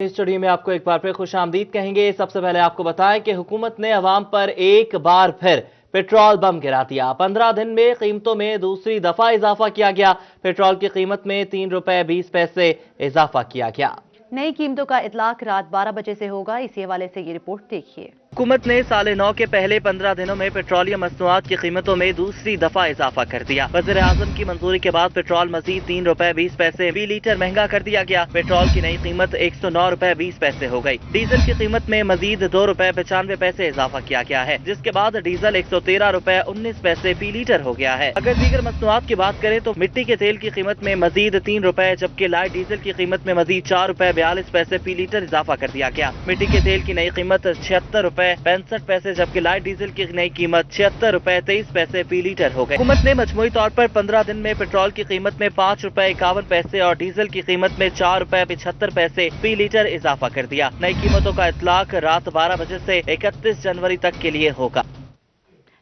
Studio में आपको एक बार फिर खुश आमदीद कहेंगे। सबसे पहले आपको बताएं कि हुकूमत ने अवाम पर एक बार फिर पेट्रोल बम गिरा दिया। 15 दिन में कीमतों में दूसरी दफा इजाफा किया गया। पेट्रोल की कीमत में 3 रुपए 20 पैसे इजाफा किया गया। नई कीमतों का इतलाक रात 12 बजे से होगा। इसी हवाले से ये रिपोर्ट देखिए। हुकूमत ने 9:30 के पहले 15 दिनों में पेट्रोलियम मसनूआत की कीमतों में दूसरी दफा इजाफा कर दिया। वज़ीर आज़म की मंजूरी के बाद पेट्रोल मजीद 3 रुपए 20 पैसे फी लीटर महंगा कर दिया गया। पेट्रोल की नई कीमत 109 रुपए 20 पैसे हो गई। डीजल की कीमत में मजीद 2 रुपए 95 पैसे इजाफा किया गया है, जिसके बाद डीजल 113 रुपए 19 पैसे फी लीटर हो गया है। अगर दीगर मसनूआत की बात करें तो मिट्टी के तेल की कीमत में मजीद 3 रुपए, जबकि लाइट डीजल की कीमत में मजीद 4 रुपए 42 पैसे फी लीटर इजाफा कर दिया गया। मिट्टी के तेल की नई कीमत 76 रुपए 65 पैसे, जबकि लाइट डीजल की नई कीमत 76 रुपए 23 पैसे फी लीटर हो गई। हुकूमत ने मजमूई तौर पर 15 दिन में पेट्रोल की कीमत में 5 रुपए 51 पैसे और डीजल की कीमत में 4 रुपए 75 पैसे फी लीटर इजाफा कर दिया। नई कीमतों का इतलाक रात 12 बजे से 31 जनवरी तक के लिए होगा।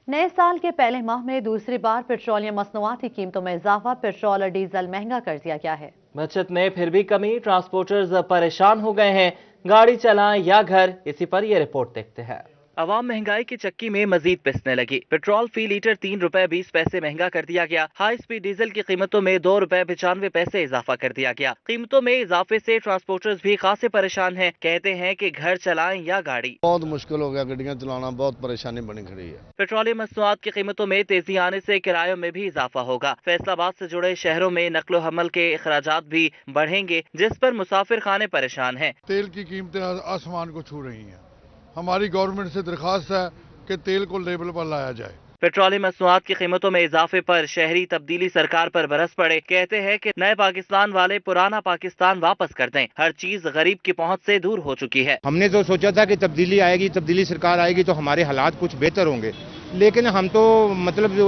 नए साल के पहले माह में दूसरी बार पेट्रोलियम मसनूआत की कीमतों में इजाफा। पेट्रोल और डीजल महंगा कर दिया गया है। बचत में फिर भी कमी, ट्रांसपोर्टर्स परेशान हो गए हैं। गाड़ी चलाएं या घर, इसी पर यह रिपोर्ट देखते हैं। अवाम महंगाई की चक्की में मजीद पिसने लगी। पेट्रोल फी लीटर 3 रुपए 20 पैसे महंगा कर दिया गया। हाई स्पीड डीजल की कीमतों में 2 रुपए 95 पैसे इजाफा कर दिया गया। कीमतों में इजाफे से ट्रांसपोर्टर्स भी खासे परेशान हैं। कहते हैं कि घर चलाएं या गाड़ी। बहुत मुश्किल हो गया, गड्डियां चलाना बहुत परेशानी बनी खड़ी है। पेट्रोलियम मसनूआत की कीमतों में तेजी आने से किरायों में भी इजाफा होगा। फैसलाबाद से जुड़े शहरों में नकलो हमल के अखराजात भी बढ़ेंगे, जिस पर मुसाफिर खाने परेशान हैं। तेल की कीमतें आसमान को छू रही हैं। हमारी गवर्नमेंट से दरखास्त है कि तेल को लेवल पर लाया जाए। पेट्रोलियम मसनूआत की कीमतों में इजाफे पर शहरी तब्दीली सरकार पर बरस पड़े। कहते हैं कि नए पाकिस्तान वाले पुराना पाकिस्तान वापस कर दें। हर चीज गरीब की पहुंच से दूर हो चुकी है। हमने तो सोचा था कि तब्दीली आएगी, तब्दीली सरकार आएगी तो हमारे हालात कुछ बेहतर होंगे, लेकिन हम तो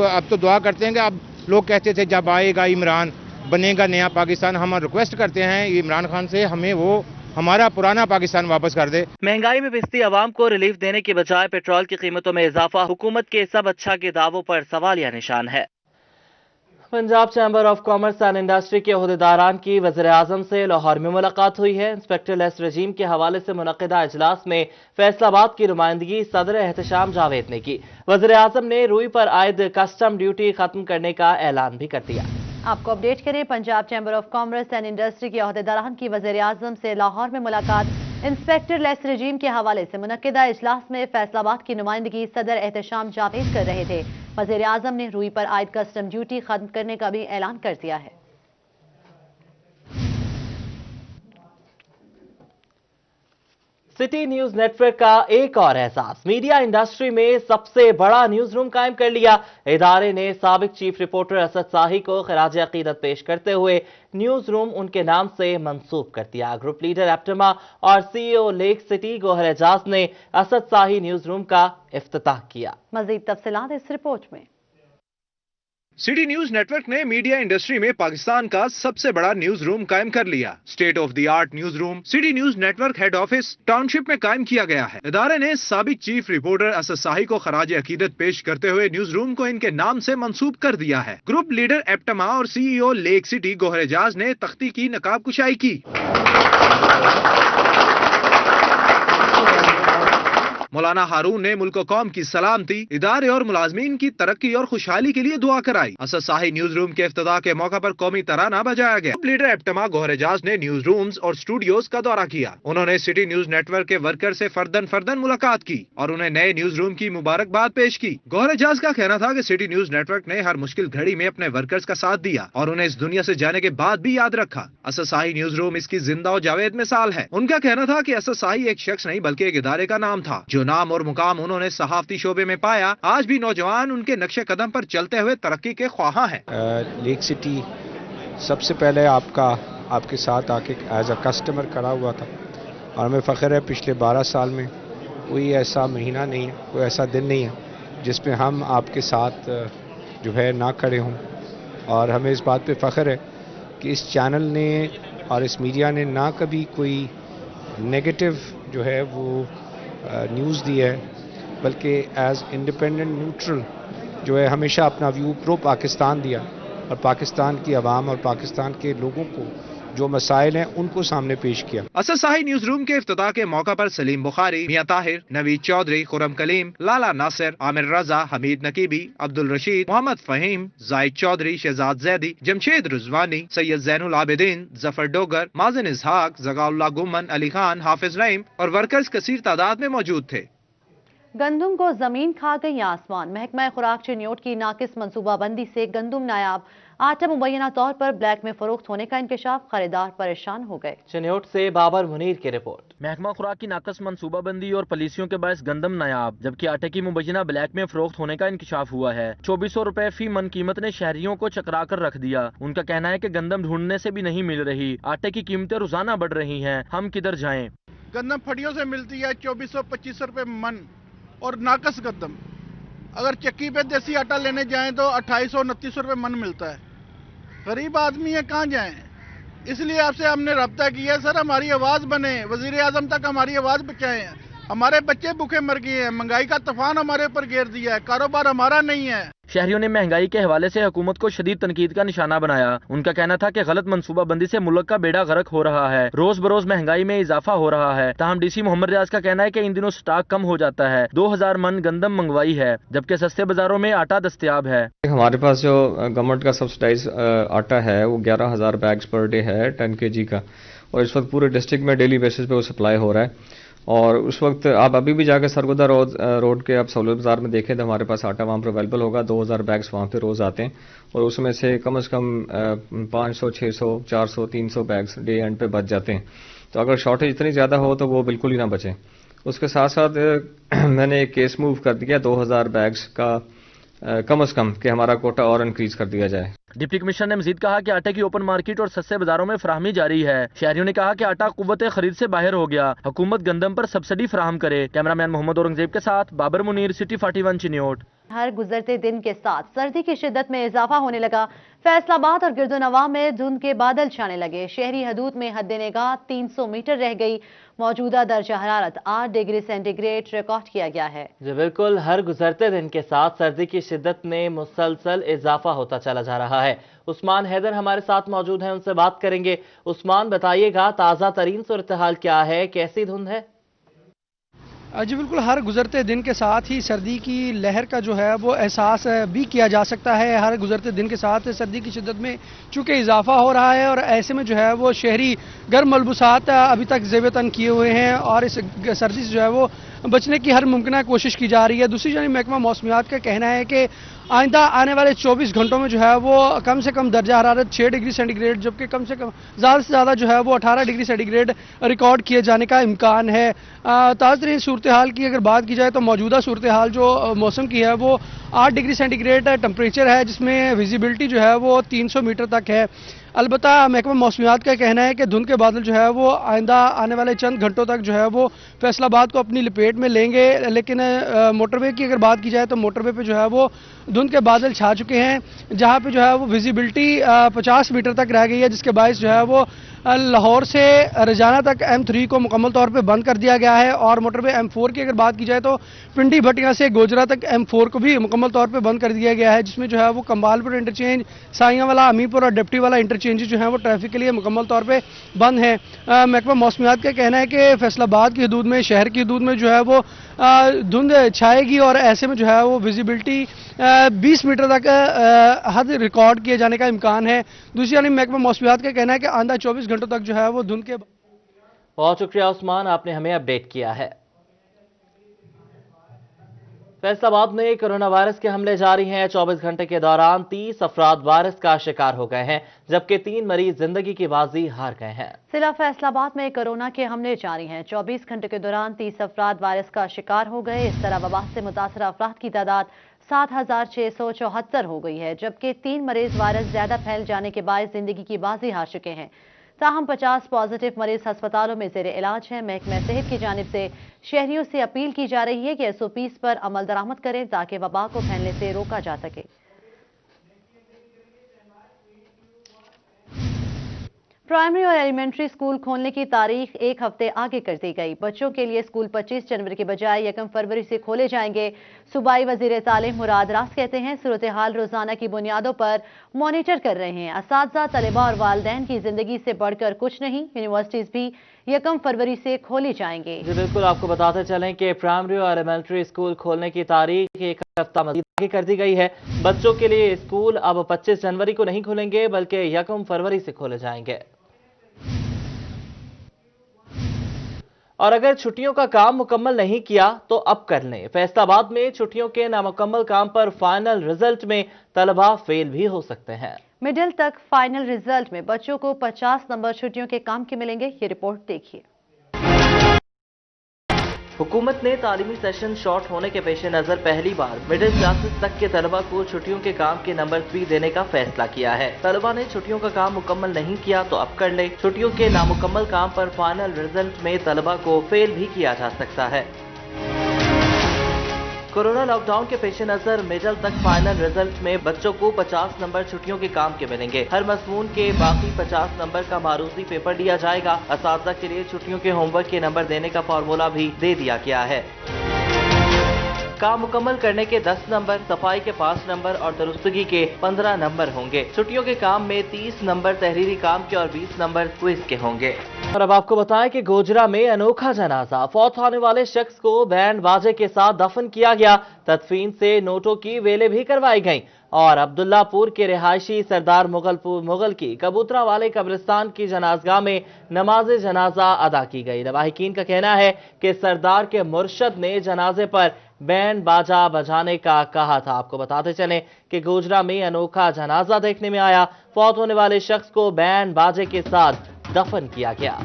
अब तो दुआ करते हैं कि अब लोग कहते थे जब आएगा इमरान बनेगा नया पाकिस्तान। हम रिक्वेस्ट करते हैं इमरान खान से हमें वो हमारा पुराना पाकिस्तान वापस कर दे। महंगाई में पिसती आवाम को रिलीफ देने के बजाय पेट्रोल की कीमतों में इजाफा हुकूमत के सब अच्छा के दावों पर सवालिया निशान है। Punjab chamber of commerce and industry के ओहदेदारान की वज़ीर आज़म से लाहौर में मुलाकात हुई है। इंस्पेक्टर लेस रजीम के हवाले से मुनक़िदा इजलास में फैसलाबाद की नुमाइंदगी सदर एहतशाम जावेद ने की। वज़ीर आज़म ने रुई पर आयद कस्टम ड्यूटी खत्म करने का ऐलान भी कर दिया। आपको अपडेट करें, Punjab chamber of commerce and industry के ओहदेदारान की वज़ीर आज़म से लाहौर में मुलाकात। इंस्पेक्टर लेस रजीम के हवाले से मुनक़िदा इजलास में फैसलाबाद की नुमाइंदगी सदर एहतशाम जावेद कर रहे थे। वज़ीर आज़म ने रुई पर आयद कस्टम ड्यूटी खत्म करने का भी ऐलान कर दिया है। सिटी न्यूज नेटवर्क का एक और एहसास, मीडिया इंडस्ट्री में सबसे बड़ा न्यूज रूम कायम कर लिया। इदारे ने साबिक चीफ रिपोर्टर असद साही को खिराज अकीदत पेश करते हुए न्यूज रूम उनके नाम से मंसूब कर दिया। ग्रुप लीडर एप्टमा और CEO Lake City Gohar Ejaz ने असद साही न्यूज रूम का इफ्तिताह किया। मजीद तफसीलात इस रिपोर्ट में। सिटी न्यूज नेटवर्क ने मीडिया इंडस्ट्री में पाकिस्तान का सबसे बड़ा न्यूज रूम कायम कर लिया। State of the art news room city news network head office township में कायम किया गया है। इदारे ने साबिक चीफ रिपोर्टर असद साही को खराज अकीदत पेश करते हुए न्यूज रूम को इनके नाम से मंसूब कर दिया है। ग्रुप लीडर एप्टमा और CEO Lake City Gohar Ejaz ने तख्ती की नकाब कुशाई की। मौलाना हारून ने मुल्क कौम की सलामती, इदारे और मुलाजमीन की तरक्की और खुशहाली के लिए दुआ कराई। असद साही न्यूज रूम के इफ्तिताह के मौका पर कौमी तराना बजाया गया। लीडर एप्टमा गोहर एजाज ने न्यूज रूम्स और स्टूडियोज का दौरा किया। उन्होंने सिटी न्यूज नेटवर्क के वर्कर से फर्दन मुलाकात की और उन्हें नए न्यूज रूम की मुबारकबाद पेश की। गोहर एजाज का कहना था कि सिटी न्यूज नेटवर्क ने हर मुश्किल घड़ी में अपने वर्कर्स का साथ दिया और उन्हें इस दुनिया से जाने के बाद भी याद रखा। असद साही न्यूज रूम इसकी जिंदा और जावेद मिसाल है। उनका कहना था कि असद साही एक शख्स नहीं बल्कि एक इदारे का नाम था। जो नाम और मुकाम उन्होंने सहाफती शोबे में पाया, आज भी नौजवान उनके नक्शे कदम पर चलते हुए तरक्की के ख्वाहां हैं। लेक सिटी सबसे पहले आपके साथ आके एज अ कस्टमर खड़ा हुआ था और हमें फ़ख्र है पिछले 12 साल में कोई ऐसा महीना नहीं है, कोई ऐसा दिन नहीं है जिसमें हम आपके साथ जो है ना खड़े हों। और हमें इस बात पे फ़ख्र है कि इस चैनल ने और इस मीडिया ने ना कभी कोई नेगेटिव जो है वो न्यूज़ दी है, बल्कि एज इंडिपेंडेंट न्यूट्रल जो है हमेशा अपना व्यू प्रो पाकिस्तान दिया और पाकिस्तान की आवाम और पाकिस्तान के लोगों को जो मसाइल हैं उनको सामने पेश किया। अससाही न्यूज रूम के इफ्तिताह के मौका पर सलीम बुखारी, मियां ताहिर, नवीद चौधरी, खुरम कलीम, लाला नासिर, आमिर रजा, हमीद नकीबी, अब्दुल रशीद, मोहम्मद फहीम, जाहिद चौधरी, शहजाद जैदी, जमशेद रुजवानी, सैयद जैनुल आबिदीन, जफर डोगर, माजिन इसहाक, जगाउल्लाह गुम्मन, अली खान, हाफिज नईम और वर्कर्स कसीर तादाद में मौजूद थे। गंदम को जमीन खा गई आसमान। महकमा खुराक चिन्योट की नाकिस मनसूबाबंदी से गंदम नायाब आटा मुबैना तौर पर ब्लैक में फरोख्त होने का इंकशाफ, खरीदार परेशान हो गए। चिन्योट से बाबर मुनीर की रिपोर्ट। महकमा खुराक की नाकस मनसूबाबंदी और पॉलिसियों के बायस गंदम नायाब जबकि आटे की मुबैना ब्लैक में फरोख्त होने का इंकशाफ हुआ है। 2400 रुपए फी मन कीमत ने शहरियों को चकरा कर रख दिया। उनका कहना है कि गंदम ढूंढने से भी नहीं मिल रही, आटे की कीमतें रोजाना बढ़ रही हैं, हम किधर जाएं? गंदम फड़ियों से मिलती है 2400-2500 रुपये मन और नाकस गंदम। अगर चक्की पे देसी आटा लेने जाएं तो 2800-2900 रुपये मन मिलता है। गरीब आदमी है, कहाँ जाएं? इसलिए आपसे हमने रब्ता किया है, सर हमारी आवाज़ बने, वज़ीर आज़म तक हमारी आवाज़ पहुंचाएं। हमारे बच्चे भूखे मर गए हैं, महंगाई का तूफान हमारे ऊपर घेर दिया है, कारोबार हमारा नहीं है। शहरियों ने महंगाई के हवाले से हुकूमत को शदीद तनकीद का निशाना बनाया। उनका कहना था कि गलत मनसूबाबंदी से मुल्क का बेड़ा गर्क हो रहा है, रोज बरोज महंगाई में इजाफा हो रहा है। ताहम डीसी मोहम्मद रियाज का कहना है कि इन दिनों स्टॉक कम हो जाता है। 2000 मन गंदम मंगवाई है जबकि सस्ते बाजारों में आटा दस्तयाब है। हमारे पास जो गवर्नमेंट का सब्सिडाइज आटा है वो 11,000 बैग्स पर डे है 10 kg का, और इस वक्त पूरे डिस्ट्रिक्ट में डेली बेसिस पे वो सप्लाई हो रहा है। और उस वक्त आप अभी भी जाकर सरगोदा रोड के आप सहूलत बाज़ार में देखें तो हमारे पास आटा वहाँ पर अवेलेबल होगा। 2000 बैग्स वहाँ पे रोज़ आते हैं और उसमें से कम से कम 500, 600, 400, 300 बैग्स डे एंड पे बच जाते हैं। तो अगर शॉर्टेज इतनी ज़्यादा हो तो वो बिल्कुल ही ना बचे। उसके साथ साथ मैंने एक केस मूव कर दिया 2000 बैग्स का कम से कम कि हमारा कोटा और इंक्रीज कर दिया जाए। डिप्टी कमिश्नर ने मजीद कहा कि आटे की ओपन मार्केट और सस्ते बाजारों में फराहमी जारी है। शहरियों ने कहा कि आटा कुव्वत खरीद से बाहर हो गया, हुकूमत गंदम पर सब्सिडी फराहम करे। कैमरामैन मोहम्मद औरंगजेब के साथ बाबर मुनीर, सिटी 41 चिन्योट। हर गुजरते दिन के साथ सर्दी की शिद्दत में इजाफा होने लगा। फैसलाबाद और गिरदोनवा में धुंध के बादल छाने लगे। शहरी हदूद में हद निगाह 300 मीटर रह गई। मौजूदा दर्जा हरारत 8 डिग्री सेंटीग्रेड रिकॉर्ड किया गया है। जी बिल्कुल, हर गुजरते दिन के साथ सर्दी की शिद्दत में मुसलसल इजाफा होता चला जा रहा है। उस्मान हैदर हमारे साथ मौजूद हैं, उनसे बात करेंगे। उस्मान, बताइएगा ताज़ा तरीन सूरत हाल क्या है, कैसी धुंध है? जी बिल्कुल, हर गुजरते दिन के साथ ही सर्दी की लहर का जो है वो एहसास भी किया जा सकता है। हर गुजरते दिन के साथ सर्दी की शिद्दत में चूँकि इजाफा हो रहा है और ऐसे में जो है वो शहरी गर्म मलबूसात अभी तक ज़ेब तन किए हुए हैं और इस सर्दी से जो है वो बचने की हर मुमकिन कोशिश की जा रही है। दूसरी जानिब महकमा मौसमियात का कहना है कि आइंदा आने वाले 24 घंटों में जो है वो कम से कम दर्जा हरारत 6 डिग्री सेंटीग्रेड जबकि कम से कम ज़्यादा से ज़्यादा जो है वो 18 डिग्री सेंटीग्रेड रिकॉर्ड किए जाने का इम्कान है। ताज़ा तरीन सूरत हाल की अगर बात की जाए तो मौजूदा सूरत हाल जो मौसम की है वो 8 डिग्री सेंटीग्रेड टेम्परेचर है, जिसमें विजिबिलिटी जो है वो 300 मीटर तक है। अलबत्ता महकमा मौसमियात का कहना है कि धुंध के बादल जो है वो आइंदा आने वाले चंद घंटों तक जो है वो फैसलाबाद को अपनी लपेट में लेंगे। लेकिन मोटरवे की अगर बात की जाए तो मोटरवे पे जो है वो धुंध के बादल छा चुके हैं, जहां पे जो है वो विजिबिलिटी 50 मीटर तक रह गई है, जिसके बायस जो है वो लाहौर से रजाना तक M3 को मुकम्मल तौर पे बंद कर दिया गया है। और मोटरवे M4 की अगर बात की जाए तो पिंडी भटिया से गोजरा तक M4 को भी मुकम्मल तौर पे बंद कर दिया गया है, जिसमें जो है वो कम्बालपुर इंटरचेंज, साइयावाला, अमीपुर और डिप्टी वाला इंटरचेंज जो है वो ट्रैफिक के लिए मुकम्मल तौर पे बंद है। महकमा मौसमियात का कहना है कि फैसलाबाद की हदूद में, शहर की हदूद में जो है वो धुंध छाएगी और ऐसे में जो है वो विजिबिलिटी 20 मीटर तक हद रिकॉर्ड किए जाने का इम्कान है। दूसरी जानिब महकमा मौसमियात का कहना है कि आइंदा 24 घंटों तक जो है वो धुंध के। बहुत शुक्रिया उस्मान, आपने हमें अपडेट किया है। फैसलाबाद में कोरोना वायरस के हमले जारी हैं। 24 घंटे के दौरान 30 अफराद वायरस का शिकार हो गए हैं जबकि 3 मरीज जिंदगी की बाजी हार गए हैं। जिला फैसलाबाद में कोरोना के हमले जारी हैं। 24 घंटे के दौरान 30 अफराद वायरस का शिकार हो गए। इस तरह वबा से मुतासर अफराद की तादाद 7674 हो गई है, जबकि 3 मरीज वायरस ज्यादा फैल जाने के बायस जिंदगी की बाजी हार चुके हैं। ताहम 50 पॉजिटिव मरीज अस्पतालों में ज़ेर इलाज हैं। महकमा सेहत की जानिब से शहरियों से अपील की जा रही है कि SOPs पर अमल दरामद करें ताकि वबा को फैलने से रोका जा सके। प्राइमरी और एलिमेंट्री स्कूल खोलने की तारीख एक हफ्ते आगे कर दी गई। बच्चों के लिए स्कूल 25 जनवरी के बजाय 1 फरवरी से खोले जाएंगे। सूबाई वजीर तालीम मुराद रास कहते हैं सूरत हाल रोजाना की बुनियादों पर मॉनिटर कर रहे हैं। असातिज़ा, तलबा और वालिदैन की जिंदगी से बढ़कर कुछ नहीं। यूनिवर्सिटीज भी 1 फरवरी से खोली जाएंगे। जी बिल्कुल, आपको बताते चलें कि प्राइमरी और एलिमेंट्री स्कूल खोलने की तारीख एक हफ्ता मज़ीद आगे कर दी गई है। बच्चों के लिए स्कूल अब 25 जनवरी को नहीं खुलेंगे बल्कि 1 फरवरी से खोले जाएंगे। और अगर छुट्टियों का काम मुकम्मल नहीं किया तो अब कर लें। फैसलाबाद में छुट्टियों के नामुकम्मल काम पर फाइनल रिजल्ट में तलबा फेल भी हो सकते हैं। मिडिल तक फाइनल रिजल्ट में बच्चों को 50 नंबर छुट्टियों के काम के मिलेंगे। ये रिपोर्ट देखिए। हुकूमत ने तालीमी सेशन शॉर्ट होने के पेश नजर पहली बार मिडिल क्लासेस तक के तलबा को छुट्टियों के काम के नंबर 3 देने का फैसला किया है। तलबा ने छुट्टियों का काम मुकम्मल नहीं किया तो अब कर ले। छुट्टियों के नामुकम्मल काम पर फाइनल रिजल्ट में तलबा को फेल भी किया जा सकता है। कोरोना लॉकडाउन के पेश नजर मिडल तक फाइनल रिजल्ट में बच्चों को 50 नंबर छुट्टियों के काम के मिलेंगे। हर मज़मून के बाकी 50 नंबर का मारूजी पेपर दिया जाएगा। असातिज़ा के लिए छुट्टियों के होमवर्क के नंबर देने का फार्मूला भी दे दिया गया है। काम मुकम्मल करने के 10 नंबर, सफाई के 5 नंबर और दुरुस्तगी के 15 नंबर होंगे। छुट्टियों के काम में 30 नंबर तहरीरी काम के और 20 नंबर क्विज के होंगे। और अब आपको बताएं कि गोजरा में अनोखा जनाजा, फौत होने वाले शख्स को बैंड बाजे के साथ दफन किया गया। तदफीन से नोटों की वेलें भी करवाई गईं। और अब्दुल्लापुर के रिहायशी सरदार मुगल की कबूतरा वाले कब्रिस्तान की जनाजगाह में नमाज जनाजा अदा की गई। लवाहिकीन का कहना है कि सरदार के मुर्शद ने जनाजे पर बैंड बाजा बजाने का कहा था। आपको बताते चलें कि गोजरा में अनोखा जनाजा देखने में आया। फौत होने वाले शख्स को बैंड बाजे के साथ दफन किया गया।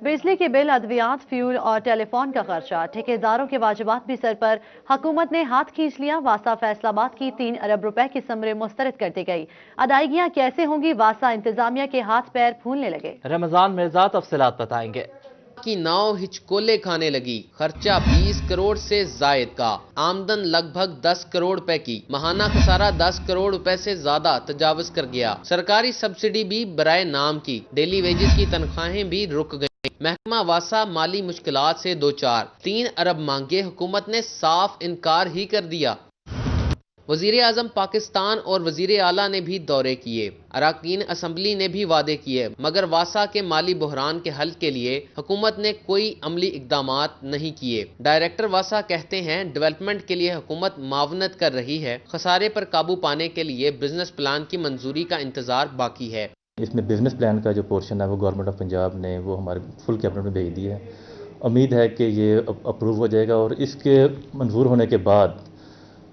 बिजली के बिल, अद्वियात, फ्यूल और टेलीफोन का खर्चा, ठेकेदारों के वाजिबात भी सर पर। हुकूमत ने हाथ खींच लिया। वासा फैसलाबाद की 3 अरब रुपए की समरे मुस्तरद कर दी गई। अदायगियां कैसे होंगी, वासा इंतजामिया के हाथ पैर फूलने लगे। रमजान मिर्जा तफसीलात बताएंगे। की नाव हिचकोले खाने लगी। खर्चा 20 करोड़ से जायद का, आमदन लगभग 10 करोड़ रुपए की। महाना खसारा 10 करोड़ रुपए से ज्यादा तजावज कर गया। सरकारी सब्सिडी भी बराए नाम की। डेली वेजेस की तनख्वाहें भी रुक गई। महकमा वासा माली मुश्किलात से 3 अरब मांगे, हुकूमत ने साफ इनकार ही कर दिया। वजीर आजम पाकिस्तान और वजीर आला ने भी दौरे किए। अरकान असम्बली ने भी वादे किए, मगर वासा के माली बहरान के हल के लिए हुकूमत ने कोई अमली इकदामात नहीं किए। डायरेक्टर वासा कहते हैं डेवलपमेंट के लिए हुकूमत मावनत कर रही है। खसारे पर काबू पाने के लिए बिजनेस प्लान की मंजूरी का इंतजार बाकी है। इसमें बिजनेस प्लान का जो पोर्शन है वो गवर्नमेंट ऑफ पंजाब ने वो हमारे फुल कैबिनेट में भेज दिया है। उम्मीद है कि ये अप्रूव हो जाएगा और इसके मंजूर होने के बाद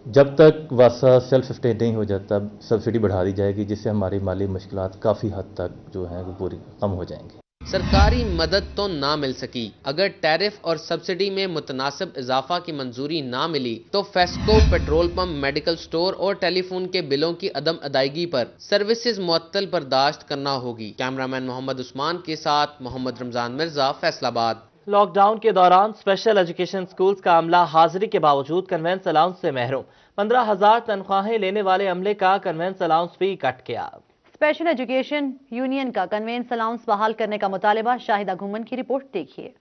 जब तक वासा सेल्फ सस्टेन नहीं हो जाता सब्सिडी बढ़ा दी जाएगी, जिससे हमारी माली मुश्किलात काफ़ी हद तक जो हैं वो पूरी कम हो जाएंगी। सरकारी मदद तो ना मिल सकी। अगर टैरिफ और सब्सिडी में मुतनासिब इजाफा की मंजूरी ना मिली तो FESCO, petrol pump, medical store और टेलीफोन के बिलों की अदम अदायगी पर सर्विसेज मुअत्तल बर्दाश्त करना होगी। कैमरामैन मोहम्मद उस्मान के साथ मोहम्मद रमजान मिर्जा, फैसलाबाद। लॉकडाउन के दौरान स्पेशल एजुकेशन स्कूल्स का अमला हाजिरी के बावजूद कन्वेंस अलाउंस से महरूम। 15,000 तनख्वाहें लेने वाले अमले का कन्वेंस अलाउंस भी कट गया। स्पेशल एजुकेशन यूनियन का कन्वेंस अलाउंस बहाल करने का मुतालिबा। शाहिदा घुमन की रिपोर्ट देखिए।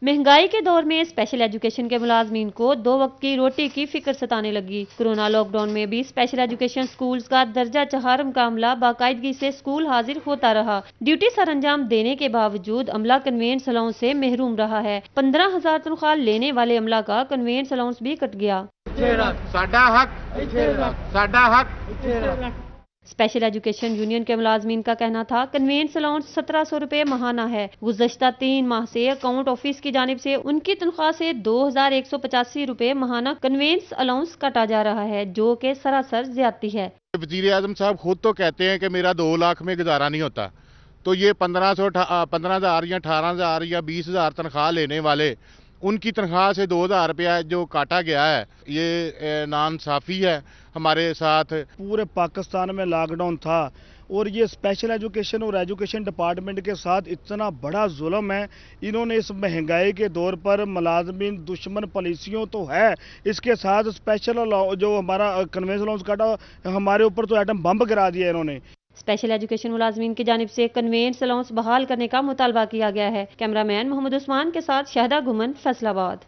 महंगाई के दौर में स्पेशल एजुकेशन के मुलाजमीन को 2 वक्त की रोटी की फिक्र सताने लगी। कोरोना लॉकडाउन में भी स्पेशल एजुकेशन स्कूल्स का दर्जा 4 का अमला बाकायदगी से स्कूल हाजिर होता रहा। ड्यूटी सर अंजाम देने के बावजूद अमला कन्वेंस अलाउंस से महरूम रहा है। 15,000 तनख्वाह लेने वाले अमला का कन्वेंस अलाउंस भी कट गया। स्पेशल एजुकेशन यूनियन के मुलाजमीन का कहना था कन्वेंस अलाउंस 1700 रुपए महाना है। गुज़श्ता 3 माह से अकाउंट ऑफिस की जानिब से उनकी तनख्वाह से 2185 रुपए महाना कन्वेंस अलाउंस काटा जा रहा है, जो कि सरासर ज्यादती है। वजीर आजम साहब खुद तो कहते हैं कि मेरा 2 लाख में गुजारा नहीं होता, तो ये 15,000 या 18,000 या 20,000 तनख्वाह लेने वाले उनकी तनख्वाह से 2000 रुपया जो काटा गया है, ये नाइंसाफ़ी है हमारे साथ। पूरे पाकिस्तान में लॉकडाउन था और ये स्पेशल एजुकेशन और एजुकेशन डिपार्टमेंट के साथ इतना बड़ा जुल्म है। इन्होंने इस महंगाई के दौर पर मुलाजमीन दुश्मन पॉलिसियों तो है, इसके साथ स्पेशल जो हमारा कन्वेंस अलाउंस काटा, हमारे ऊपर तो एटम बम गिरा दिया इन्होंने। स्पेशल एजुकेशन मुलाजमीन की जानिब से कन्वेंस अलाउंस बहाल करने का मुतालबा किया गया है। कैमरामैन मोहम्मद उस्मान के साथ शहदा गुमन, फैसलाबाद।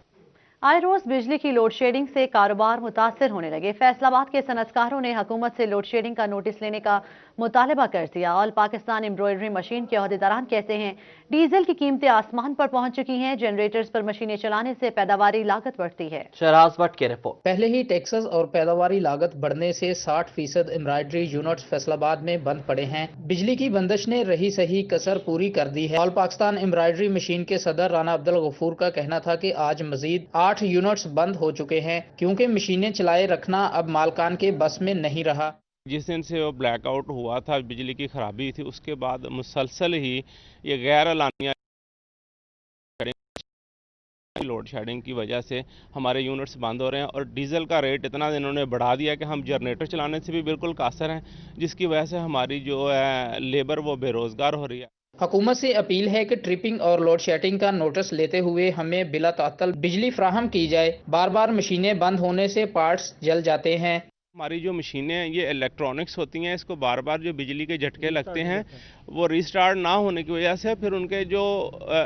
आए रोज बिजली की लोड शेडिंग से कारोबार मुतासर होने लगे। फैसलाबाद के सनतकारों ने हुकूमत से लोड शेडिंग का नोटिस लेने का मुतालबा कर दिया। ऑल पाकिस्तान एम्ब्रॉयडरी मशीन के अहदेदारान कहते हैं डीजल की कीमतें आसमान पर पहुंच चुकी हैं। जनरेटर्स पर मशीनें चलाने से पैदावारी लागत बढ़ती है। शहराज भट्ट की रिपोर्ट। पहले ही टैक्सेस और पैदावारी लागत बढ़ने से 60% एम्ब्रॉयडरी यूनिट्स फैसलाबाद में बंद पड़े हैं। बिजली की बंदिश ने रही सही कसर पूरी कर दी है। ऑल पाकिस्तान एम्ब्रॉयडरी मशीन के सदर राना अब्दुल गफूर का कहना था कि आज मजीद 8 यूनिट्स बंद हो चुके हैं क्योंकि मशीनें चलाए रखना अब मालकान के बस में नहीं रहा। जिस दिन से वो ब्लैकआउट हुआ था, बिजली की खराबी थी, उसके बाद मुसलसल ही ये गैर एलानिया लोड शेडिंग की वजह से हमारे यूनिट्स बंद हो रहे हैं और डीजल का रेट इतना इन्होंने बढ़ा दिया कि हम जनरेटर चलाने से भी बिल्कुल कासर हैं, जिसकी वजह से हमारी जो है लेबर वो बेरोजगार हो रही है। हुकूमत से अपील है कि ट्रिपिंग और लोड शेडिंग का नोटिस लेते हुए हमें बिला तातल बिजली फ्राहम की जाए। बार बार मशीनें बंद होने से पार्ट्स जल जाते हैं। हमारी जो मशीनें हैं ये इलेक्ट्रॉनिक्स होती हैं, इसको बार बार जो बिजली के झटके लगते हैं वो रीस्टार्ट ना होने की वजह से फिर उनके जो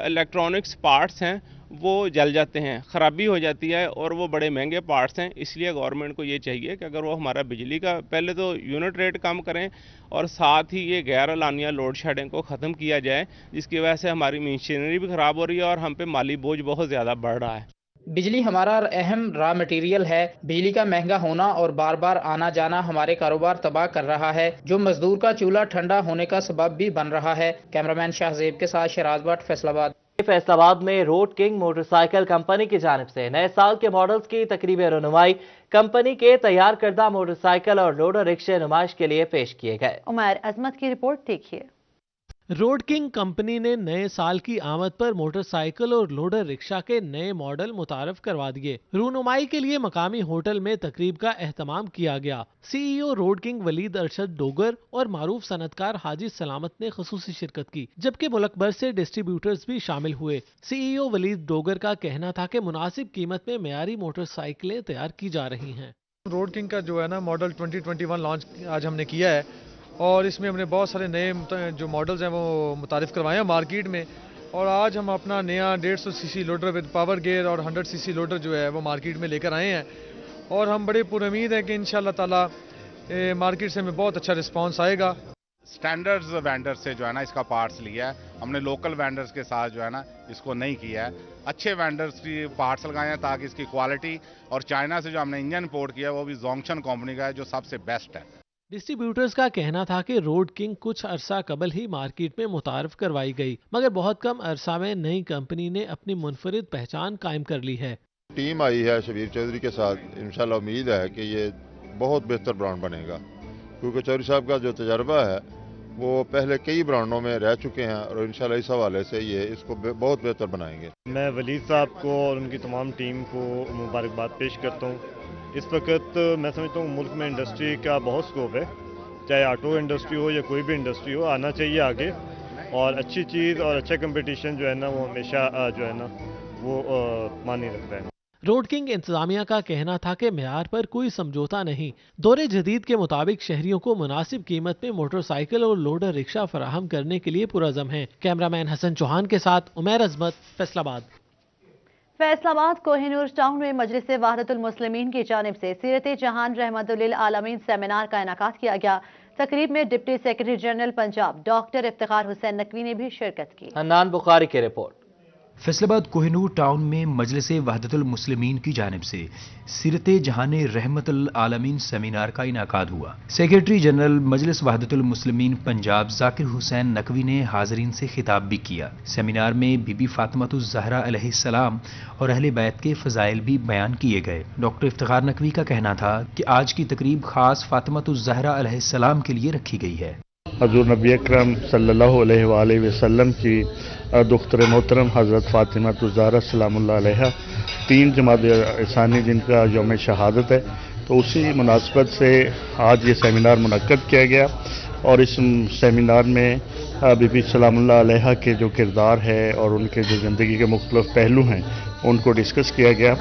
इलेक्ट्रॉनिक्स पार्ट्स हैं वो जल जाते हैं, ख़राबी हो जाती है और वो बड़े महंगे पार्ट्स हैं। इसलिए गवर्नमेंट को ये चाहिए कि अगर वो हमारा बिजली का पहले तो यूनिट रेट कम करें और साथ ही ये गैर एलानिया लोड शेडिंग को ख़त्म किया जाए, जिसकी वजह से हमारी मशीनरी भी ख़राब हो रही है और हम पे माली बोझ बहुत ज़्यादा बढ़ रहा है। बिजली हमारा अहम रॉ मटेरियल है। बिजली का महंगा होना और बार बार आना जाना हमारे कारोबार तबाह कर रहा है, जो मजदूर का चूल्हा ठंडा होने का सबब भी बन रहा है। कैमरामैन शाहजेब के साथ शहराज भट्ट, फैसलाबाद। फैसलाबाद में रोड किंग मोटरसाइकिल कंपनी की जानिब से नए साल के मॉडल्स की तकरीब रनुमाई कंपनी के तैयार करदा मोटरसाइकिल और लोडर रिक्शे नुमाइश के लिए पेश किए गए। उमर अजमत की रिपोर्ट देखिए। रोड किंग कंपनी ने नए साल की आमद पर मोटरसाइकिल और लोडर रिक्शा के नए मॉडल मुतारफ करवा दिए। रूनुमाई के लिए मकामी होटल में तकरीब का एहतमाम किया गया। CEO Road King Waleed Arshad Dogar और मारूफ सनतकार हाजी सलामत ने खसूसी शिरकत की, जबकि मुल्क भर से डिस्ट्रीब्यूटर्स भी शामिल हुए। सीईओ वलीद डोगर का कहना था कि मुनासिब कीमत में मेयारी मोटरसाइकिलें तैयार की जा रही हैं। रोड किंग का जो है ना मॉडल 2021 लॉन्च आज हमने किया है और इसमें हमने बहुत सारे नए जो मॉडल्स हैं वो मुतारिफ करवाए हैं मार्केट में। और आज हम अपना नया 150 CC loader with power gear और 100 सीसी लोडर जो है वो मार्केट में लेकर आए हैं और हम बड़े पुरुमीद हैं कि इंशाल्लाह ताला मार्केट से हमें बहुत अच्छा रिस्पांस आएगा। स्टैंडर्ड्स वेंडर से जो है ना इसका पार्ट्स लिया है हमने, लोकल वेंडर्स के साथ जो है ना इसको नहीं किया है। अच्छे वेंडर्स की पार्ट्स लगाए हैं ताकि इसकी क्वालिटी, और चाइना से जो हमने इंजन इंपोर्ट किया है वो भी जोंगशन कंपनी का है जो सबसे बेस्ट है। डिस्ट्रीब्यूटर्स का कहना था कि रोड किंग कुछ अरसा कबल ही मार्केट में मुतारफ करवाई गई, मगर बहुत कम अरसा में नई कंपनी ने अपनी मुनफरिद पहचान कायम कर ली है। टीम आई है शबीर चौधरी के साथ, इंशाल्लाह उम्मीद है कि ये बहुत बेहतर ब्रांड बनेगा, क्योंकि चौधरी साहब का जो तजर्बा है वो पहले कई ब्रांडों में रह चुके हैं और इंशाल्लाह इस हवाले से ये इसको बहुत बेहतर बनाएंगे। मैं वलीद साहब को और उनकी तमाम टीम को मुबारकबाद पेश करता हूँ। इस वक्त मैं समझता हूँ मुल्क में इंडस्ट्री का बहुत स्कोप है, चाहे ऑटो इंडस्ट्री हो या कोई भी इंडस्ट्री हो, आना चाहिए आगे। और अच्छी चीज़ और अच्छा कंपटीशन जो है ना वो हमेशा जो है ना वो मानी रखता है। रोड किंग इंतजामिया का कहना था कि मेयार पर कोई समझौता नहीं। दौरे जदीद के मुताबिक शहरियों को मुनासिब कीमत में मोटरसाइकिल और लोडर रिक्शा फराहम करने के लिए पुरअज़म है। कैमरामैन हसन चौहान के साथ उमर अजमत, फैसलाबाद। फैसलाबाद कोहिनूर टाउन में मजलिस वहदतुल मुस्लिमीन की जानिब से सीरत जहान रहमतुल आलमीन सेमिनार का इनेकाद किया गया। तकरीब में deputy secretary general Punjab doctor Iftikhar Hussain Naqvi ने भी शिरकत की। हन्नान बुखारी की रिपोर्ट। फैसलाबाद कोहिनूर टाउन में मजलिस वहदतुल मुस्लिमीन की जानिब से सीरत जहान रहमतुल आलमीन सेमिनार का इनेकाद हुआ। सेक्रेटरी जनरल मजलिस वहदतुल मुस्लिमीन पंजाब जाकिर हुसैन नकवी ने हाज़रीन से खिताब भी किया। सेमिनार में बीबी फातिमातुज़ ज़हरा अलैहिस्सलाम और अहले बैत के फ़ज़ाइल भी बयान किए गए। डॉक्टर इफ्तिखार नकवी का कहना था कि आज की तकरीब खास फातिमातुज़ ज़हरा अलैहिस्सलाम के लिए रखी गई है। हजूर नबी अकरम सल्लल्लाहु अलैहि वसल्लम की दुख्तर मोहतरम हज़रत फ़ातिमा ज़हरा सलामुल्लाह अलैहा 3 जमात इसानी जिनका यौम शहादत है, तो उसी मुनासबत से आज ये सेमिनार मुनक्कद किया गया और इस सेमिनार में बीबी सलामुल्लाह अलैहा के जो किरदार है और उनके जो ज़िंदगी के मुख्तलिफ पहलू हैं उनको डिस्कस किया गया।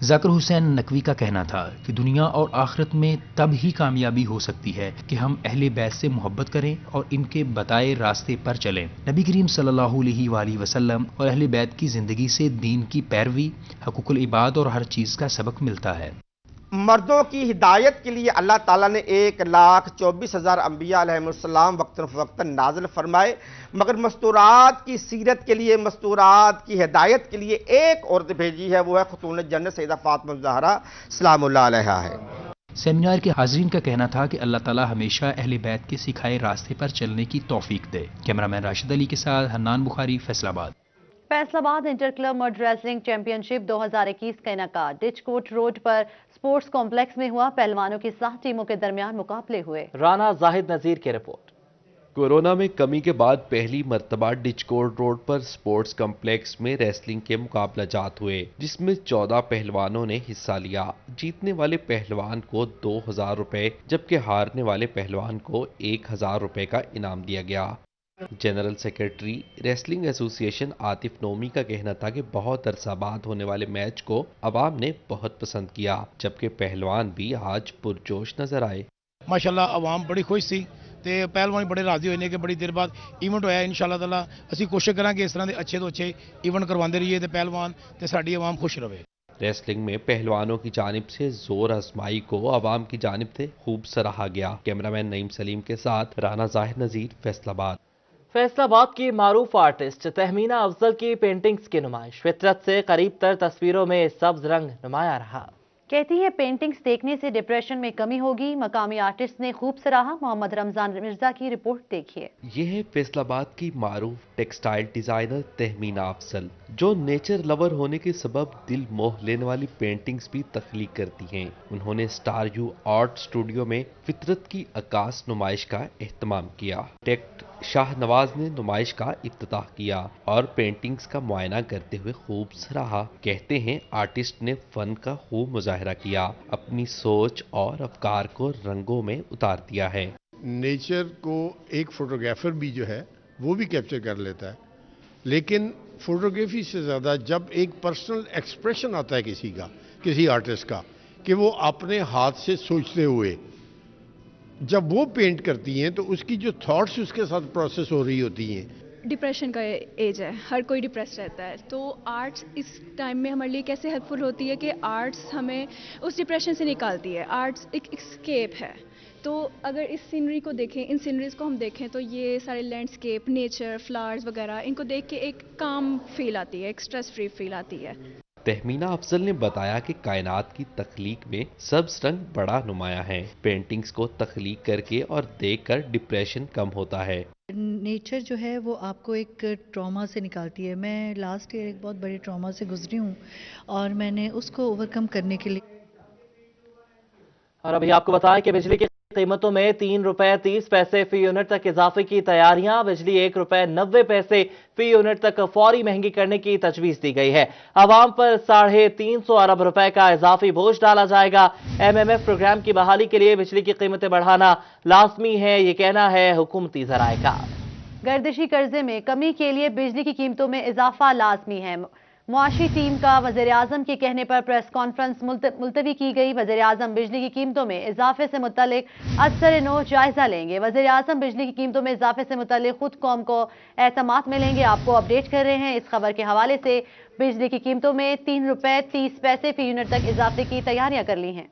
जाकिर हुसैन नकवी का कहना था कि दुनिया और आखिरत में तब ही कामयाबी हो सकती है कि हम अहले बैत से मोहब्बत करें और इनके बताए रास्ते पर चलें। नबी करीम सल्लल्लाहु अलैहि वसल्लम और अहले बैत की ज़िंदगी से दीन की पैरवी, हकूकुल इबाद और हर चीज़ का सबक मिलता है। मर्दों की हिदायत के लिए अल्लाह ताला ने 1,24,000 अंबिया अलैहिमुस्सलाम वक्तन फ़वक्तन नाज़िल फरमाए, मगर मस्तूरात की सीरत के लिए, मस्तूरात की हिदायत के लिए एक औरत भेजी है, वो है ख़ुतून जन्नत सैयदा फ़ातिमा ज़हरा सलामुल्लाह अलैहा है। सेमिनार के हाज़रीन का कहना था कि अल्लाह ताला हमेशा अहले बैत के सिखाए रास्ते पर चलने की तौफीक दे। कैमरामैन राशिद अली के साथ Hannan Bukhari, Faisalabad. Faisalabad inter club mud wrestling championship 2021 का इनेकाद डिचकोट रोड पर स्पोर्ट्स कॉम्प्लेक्स में हुआ। पहलवानों की 7 टीमों के दरमियान मुकाबले हुए। राना जाहिद नजीर की रिपोर्ट। कोरोना में कमी के बाद पहली मर्तबा डिचकोट रोड पर स्पोर्ट्स कॉम्प्लेक्स में रेसलिंग के मुकाबला जात हुए, जिसमें 14 पहलवानों ने हिस्सा लिया। जीतने वाले पहलवान को 2,000 रुपए जबकि हारने वाले पहलवान को 1,000 रुपए का इनाम दिया गया। General secretary wrestling association Atif Nomi का कहना था कि बहुत अरसा बाद होने वाले मैच को अवाम ने बहुत पसंद किया, जबकि पहलवान भी आज पुरजोश नजर आए। माशाल्लाह अवाम बड़ी खुश सी ते पहलवान बड़े राजी होने के बड़ी देर बाद इवेंट होया। इंशाअल्लाह ताला असी कोशिश करांगे इस तरह के अच्छे तो अच्छे इवेंट करवाते रहिए ते पहलवान ते साडी अवाम खुश रहे। रेसलिंग में पहलवानों की जानिब से जोर आजमाई को अवाम की जानिब से खूब सराहा गया। कैमरामैन नईम सलीम के साथ राना जाहिद नजीर, फैसलाबाद। फैसलाबाद की मारूफ आर्टिस्ट तहमीना अफजल की पेंटिंग्स की नुमाइश फितरत से करीब तर तस्वीरों में सब्ज रंग नुमाया रहा। कहती है पेंटिंग्स देखने से डिप्रेशन में कमी होगी। मकामी आर्टिस्ट ने खूब सराहा। मोहम्मद रमजान मिर्जा की रिपोर्ट देखिए। यह है फैसलाबाद की मारूफ टेक्सटाइल डिजाइनर तहमीना अफजल, जो नेचर लवर होने के सबब दिल मोह लेने वाली पेंटिंग्स भी तख्लीक करती हैं। उन्होंने स्टार यू आर्ट स्टूडियो में फितरत की अक्कास नुमाइश का एहतमाम किया। आर्किटेक्ट शाह नवाज ने नुमाइश का इफ्तिताह किया और पेंटिंग्स का मुआयना करते हुए खूब सराहा। कहते हैं आर्टिस्ट ने फन का खूब मुजाहरा किया, अपनी सोच और अफकार को रंगों में उतार दिया है। नेचर को एक फोटोग्राफर भी जो है वो भी कैप्चर कर लेता है, लेकिन फोटोग्राफी से ज़्यादा जब एक पर्सनल एक्सप्रेशन आता है किसी का, किसी आर्टिस्ट का, कि वो अपने हाथ से सोचते हुए जब वो पेंट करती हैं तो उसकी जो थॉट्स उसके साथ प्रोसेस हो रही होती हैं। डिप्रेशन का एज है, हर कोई डिप्रेस रहता है, तो आर्ट्स इस टाइम में हमारे लिए कैसे हेल्पफुल होती है कि आर्ट्स हमें उस डिप्रेशन से निकालती है। आर्ट्स एक एस्केप है। तो अगर इस सीनरी को देखें, इन सीनरीज को हम देखें तो ये सारे लैंडस्केप, नेचर, फ्लावर्स वगैरह, इनको देख के एक काम फील आती है, एक स्ट्रेस फ्री फील आती है। तहमीना अफजल ने बताया कि कायनात की तख्लीक में सब्ज रंग बड़ा नुमाया है। पेंटिंग्स को तख्लीक करके और देखकर डिप्रेशन कम होता है। नेचर जो है वो आपको एक ट्रॉमा से निकालती है। मैं लास्ट ईयर एक बहुत बड़े ट्रॉमा से गुजरी हूँ और मैंने उसको ओवरकम करने के लिए। और अभी आपको बताएं कि बिजली की कीमतों में 3 रुपए 30 पैसे फी यूनिट तक इजाफे की तैयारियां। बिजली 1 रुपए 90 पैसे फी यूनिट तक फौरी महंगी करने की तजवीज दी गई है। आवाम पर 350 अरब रुपए का इजाफी बोझ डाला जाएगा। MMF प्रोग्राम की बहाली के लिए बिजली की कीमतें बढ़ाना लाजमी है, ये कहना है हुकूमती ज़राए का। गर्दिशी कर्जे में कमी के लिए बिजली की कीमतों में इजाफा लाजमी है। मुआशी टीम का वज़ीर-ए-आज़म के कहने पर प्रेस कॉन्फ्रेंस मुलतवी की गई। वज़ीर-ए-आज़म बिजली की कीमतों में इजाफे से मुतल्लिक असर-ए-नौ जायजा लेंगे। वज़ीर-ए-आज़म बिजली की कीमतों में इजाफे से मुतल्लिक खुद कौम को एतमाद मिलेंगे। आपको अपडेट कर रहे हैं। इस खबर के हवाले से बिजली की कीमतों में 3 रुपए 30 पैसे फी यूनिट तक इजाफे की तैयारियां कर ली हैं।